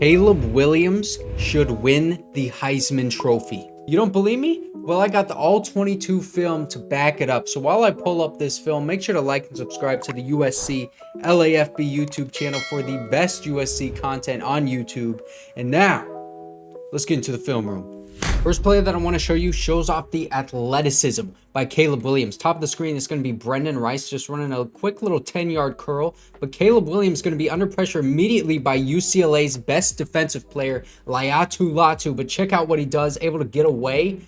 Caleb Williams should win the Heisman Trophy. You don't believe me? Well, I got the all 22 film to back it up. So while I pull up this film, make sure to like and subscribe to the USC LAFB YouTube channel for the best USC content on YouTube. And now, let's get into the film room. First play that I want to show you shows off the athleticism by Caleb Williams. Top of the screen is going to be Brenden Rice just running a quick little 10-yard curl. But Caleb Williams is going to be under pressure immediately by UCLA's best defensive player, Tuipulotu. But check out what he does, able to get away.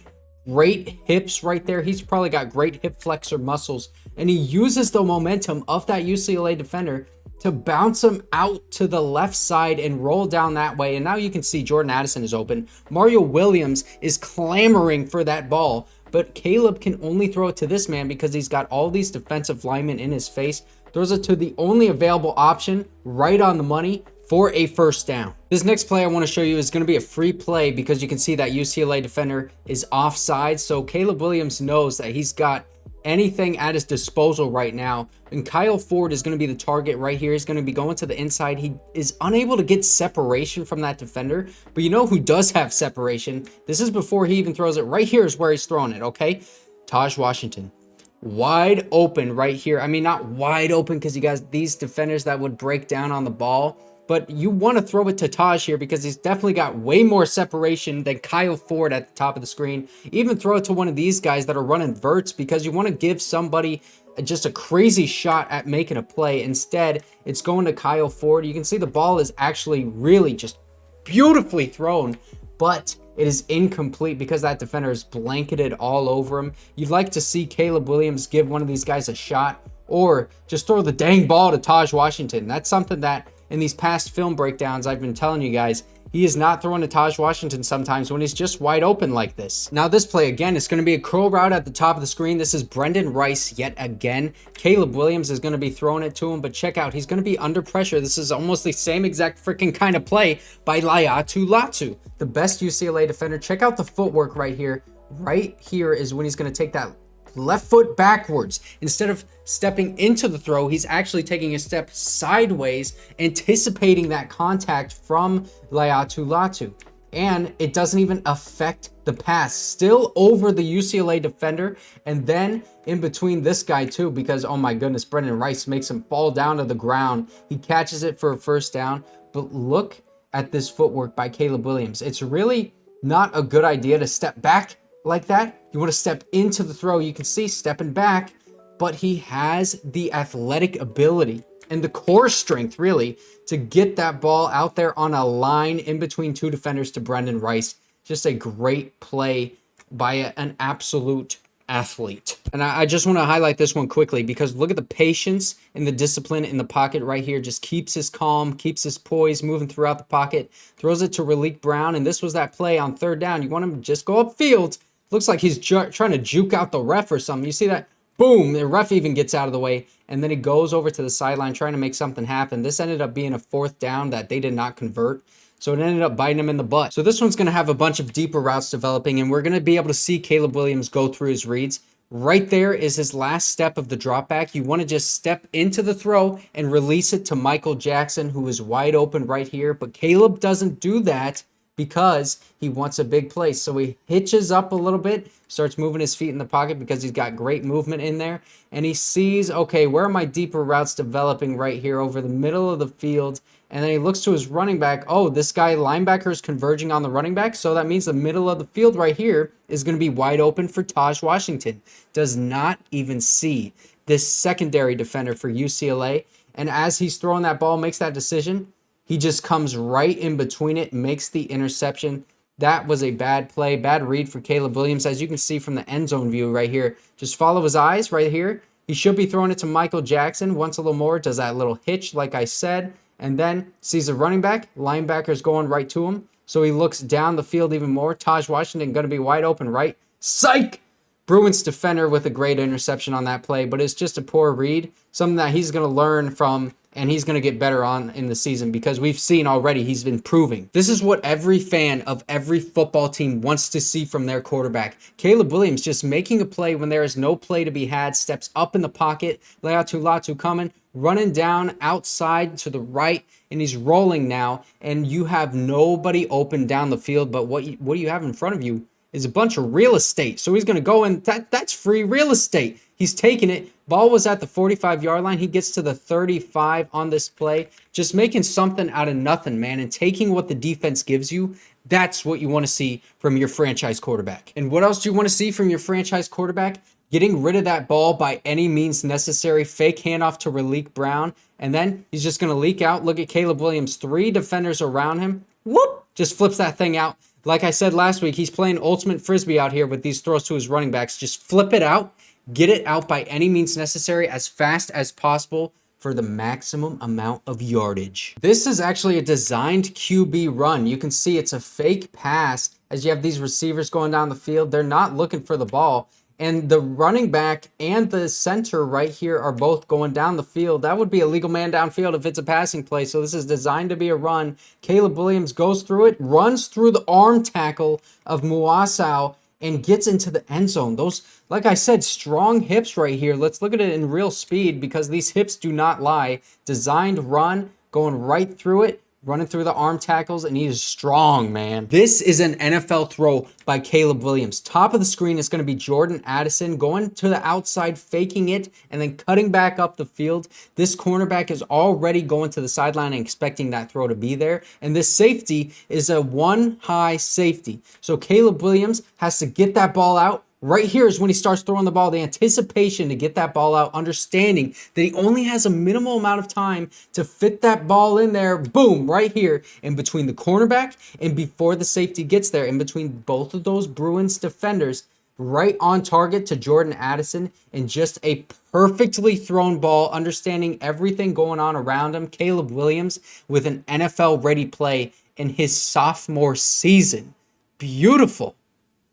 Great hips right there. He's probably got great hip flexor muscles. And he uses the momentum of that UCLA defender to bounce him out to the left side and roll down that way. And now you can see Jordan Addison is open. Mario Williams is clamoring for that ball, but Caleb can only throw it to this man because he's got all these defensive linemen in his face. Throws it to the only available option, right on the money, for a first down. This next play I want to show you is going to be a free play because you can see that UCLA defender is offside. So Caleb Williams knows that he's got anything at his disposal right now, and Kyle Ford is going to be the target right here. He's going to be going to the inside. He is unable to get separation from that defender, but you know who does have separation? This is before he even throws it. Right here is where he's throwing it, okay? Tahj Washington. Wide open right here. I mean, not wide open because you guys, these defenders that would break down on the ball, but you want to throw it to Tahj here because he's definitely got way more separation than Kyle Ford at the top of the screen. Even throw it to one of these guys that are running verts because you want to give somebody just a crazy shot at making a play. Instead, it's going to Kyle Ford. You can see the ball is actually really just beautifully thrown, but it is incomplete because that defender is blanketed all over him. You'd like to see Caleb Williams give one of these guys a shot or just throw the dang ball to Tahj Washington. That's something that in these past film breakdowns, I've been telling you guys, he is not throwing to Tahj Washington sometimes when he's just wide open like this. Now this play again is going to be a curl route at the top of the screen. This is Brenden Rice yet again. Caleb Williams is going to be throwing it to him, but check out, he's going to be under pressure. This is almost the same exact freaking kind of play by Tuipulotu, the best UCLA defender. Check out the footwork right here. Right here is when he's going to take that left foot backwards. Instead of stepping into the throw, he's actually taking a step sideways, anticipating that contact from Tuipulotu. And it doesn't even affect the pass. Still over the UCLA defender, and then in between this guy too, because oh my goodness, Brenden Rice makes him fall down to the ground. He catches it for a first down. But look at this footwork by Caleb Williams. It's really not a good idea to step back like that. You want to step into the throw. You can see stepping back, but he has the athletic ability and the core strength really to get that ball out there on a line in between two defenders to Brenden Rice. Just a great play by an absolute athlete. And I just want to highlight this one quickly because look at the patience and the discipline in the pocket right here. Just keeps his calm, keeps his poise, moving throughout the pocket, throws it to Raleek Brown. And this was that play on third down. You want him to just go upfield. Looks like he's trying to juke out the ref or something. You see that? Boom, the ref even gets out of the way, and then he goes over to the sideline trying to make something happen. This ended up being a fourth down that they did not convert, so it ended up biting him in the butt. So this one's going to have a bunch of deeper routes developing, and we're going to be able to see Caleb Williams go through his reads. Right there is his last step of the drop back. You want to just step into the throw and release it to Michael Jackson, who is wide open right here, but Caleb doesn't do that because he wants a big play. So he hitches up a little bit, starts moving his feet in the pocket because he's got great movement in there. And he sees, okay, where are my deeper routes developing right here over the middle of the field? And then he looks to his running back. Oh, this guy linebacker is converging on the running back. So that means the middle of the field right here is going to be wide open for Tahj Washington. Does not even see this secondary defender for UCLA. And as he's throwing that ball, makes that decision, he just comes right in between it, makes the interception. That was a bad play, bad read for Caleb Williams. As you can see from the end zone view right here, just follow his eyes right here. He should be throwing it to Michael Jackson. Once a little more, does that little hitch like I said, and then sees a running back. Linebacker's going right to him. So he looks down the field even more. Tahj Washington going to be wide open right. Psych! Bruins defender with a great interception on that play, but it's just a poor read. Something that he's going to learn from and he's going to get better on in the season because we've seen already he's been proving. This is what every fan of every football team wants to see from their quarterback. Caleb Williams just making a play when there is no play to be had, steps up in the pocket, Tuipulotu coming, running down outside to the right, and he's rolling now, and you have nobody open down the field. But what do you have in front of you is a bunch of real estate. So he's going to go in. That's free real estate. He's taking it. Ball was at the 45-yard line. He gets to the 35 on this play. Just making something out of nothing, man, and taking what the defense gives you. That's what you want to see from your franchise quarterback. And what else do you want to see from your franchise quarterback? Getting rid of that ball by any means necessary. Fake handoff to Raleek Brown. And then he's just going to leak out. Look at Caleb Williams. 3 defenders around him. Whoop! Just flips that thing out. Like I said last week, he's playing ultimate frisbee out here with these throws to his running backs. Just flip it out. Get it out by any means necessary as fast as possible for the maximum amount of yardage. This is actually a designed QB run. You can see it's a fake pass as you have these receivers going down the field. They're not looking for the ball. And the running back and the center right here are both going down the field. That would be a legal man downfield if it's a passing play. So this is designed to be a run. Caleb Williams goes through it, runs through the arm tackle of Tuipulotu, and gets into the end zone. Those, like I said, strong hips right here. Let's look at it in real speed because these hips do not lie. Designed run, going right through it, running through the arm tackles, and he is strong, man. This is an NFL throw by Caleb Williams. Top of the screen is going to be Jordan Addison going to the outside, faking it, and then cutting back up the field. This cornerback is already going to the sideline and expecting that throw to be there. And this safety is a one-high safety. So Caleb Williams has to get that ball out. Right here is when he starts throwing the ball, the anticipation to get that ball out, understanding that he only has a minimal amount of time to fit that ball in there, boom, right here in between the cornerback and before the safety gets there, in between both of those Bruins defenders, right on target to Jordan Addison, and just a perfectly thrown ball, understanding everything going on around him. Caleb Williams with an NFL-ready play in his sophomore season. Beautiful.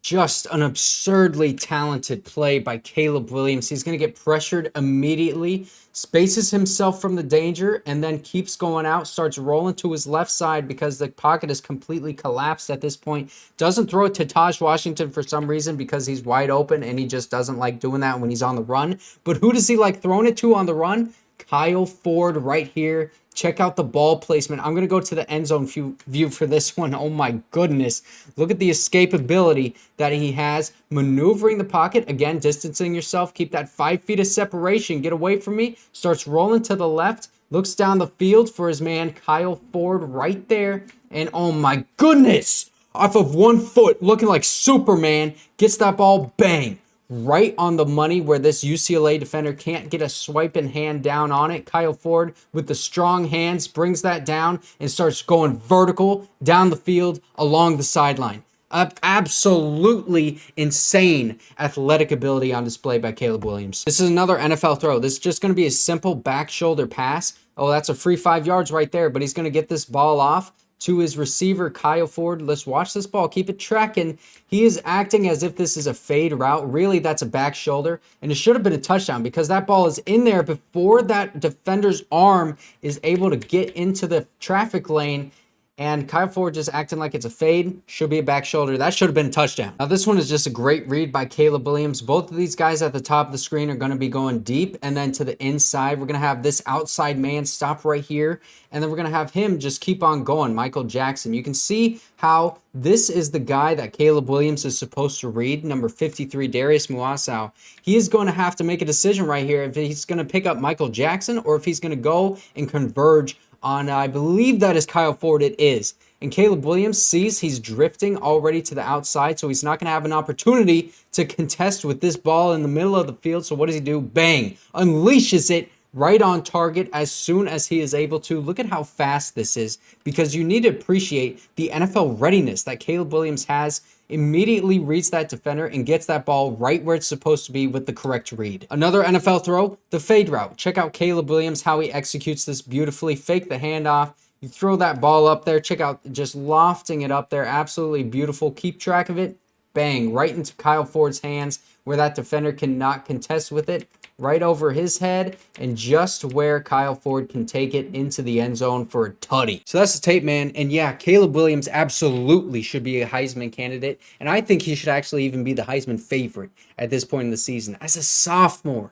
Just an absurdly talented play by Caleb Williams. He's going to get pressured immediately, spaces himself from the danger, and then keeps going out, starts rolling to his left side because the pocket is completely collapsed at this point. Doesn't throw it to Tahj Washington for some reason because he's wide open, and he just doesn't like doing that when he's on the run. But who does he like throwing it to on the run? Kyle Ford right here. Check out the ball placement. I'm going to go to the end zone view for this one. Oh my goodness. Look at the escapability that he has. Maneuvering the pocket. Again, distancing yourself. Keep that 5 feet of separation. Get away from me. Starts rolling to the left. Looks down the field for his man, Kyle Ford, right there. And oh my goodness. Off of 1 foot, looking like Superman. Gets that ball. Bang. Right on the money where this UCLA defender can't get a swiping hand down on it. Kyle Ford with the strong hands brings that down and starts going vertical down the field along the sideline. Absolutely insane athletic ability on display by Caleb Williams. This is another NFL throw. This is just going to be a simple back shoulder pass. Oh, that's a free 5 yards right there, but he's going to get this ball off to his receiver, Kyle Ford. Let's watch this ball. Keep it tracking. He is acting as if this is a fade route. Really, that's a back shoulder. And it should have been a touchdown because that ball is in there before that defender's arm is able to get into the traffic lane. And Kyle Ford just acting like it's a fade. Should be a back shoulder. That should have been a touchdown. Now, this one is just a great read by Caleb Williams. Both of these guys at the top of the screen are going to be going deep. And then to the inside, we're going to have this outside man stop right here. And then we're going to have him just keep on going, Michael Jackson. You can see how this is the guy that Caleb Williams is supposed to read, number 53, Darius Muasau. He is going to have to make a decision right here if he's going to pick up Michael Jackson or if he's going to go and converge on, I believe that is Kyle Ford. It is. And Caleb Williams sees he's drifting already to the outside, so he's not going to have an opportunity to contest with this ball in the middle of the field. So what does he do? Bang! Unleashes it right on target as soon as he is able to. Look at how fast this is, because you need to appreciate the NFL readiness that Caleb Williams has. Immediately reads that defender and gets that ball right where it's supposed to be with the correct read. Another NFL throw, the fade route. Check out Caleb Williams, how he executes this beautifully. Fake the handoff. You throw that ball up there. Check out just lofting it up there. Absolutely beautiful. Keep track of it. Bang, right into Kyle Ford's hands where that defender cannot contest with it. Right over his head and just where Kyle Ford can take it into the end zone for a tutty. So that's the tape, man. And yeah, Caleb Williams absolutely should be a Heisman candidate. And I think he should actually even be the Heisman favorite at this point in the season. As a sophomore,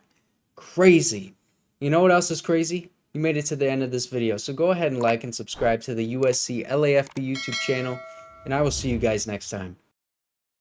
crazy. You know what else is crazy? You made it to the end of this video, so go ahead and like and subscribe to the USC LAFB YouTube channel, and I will see you guys next time.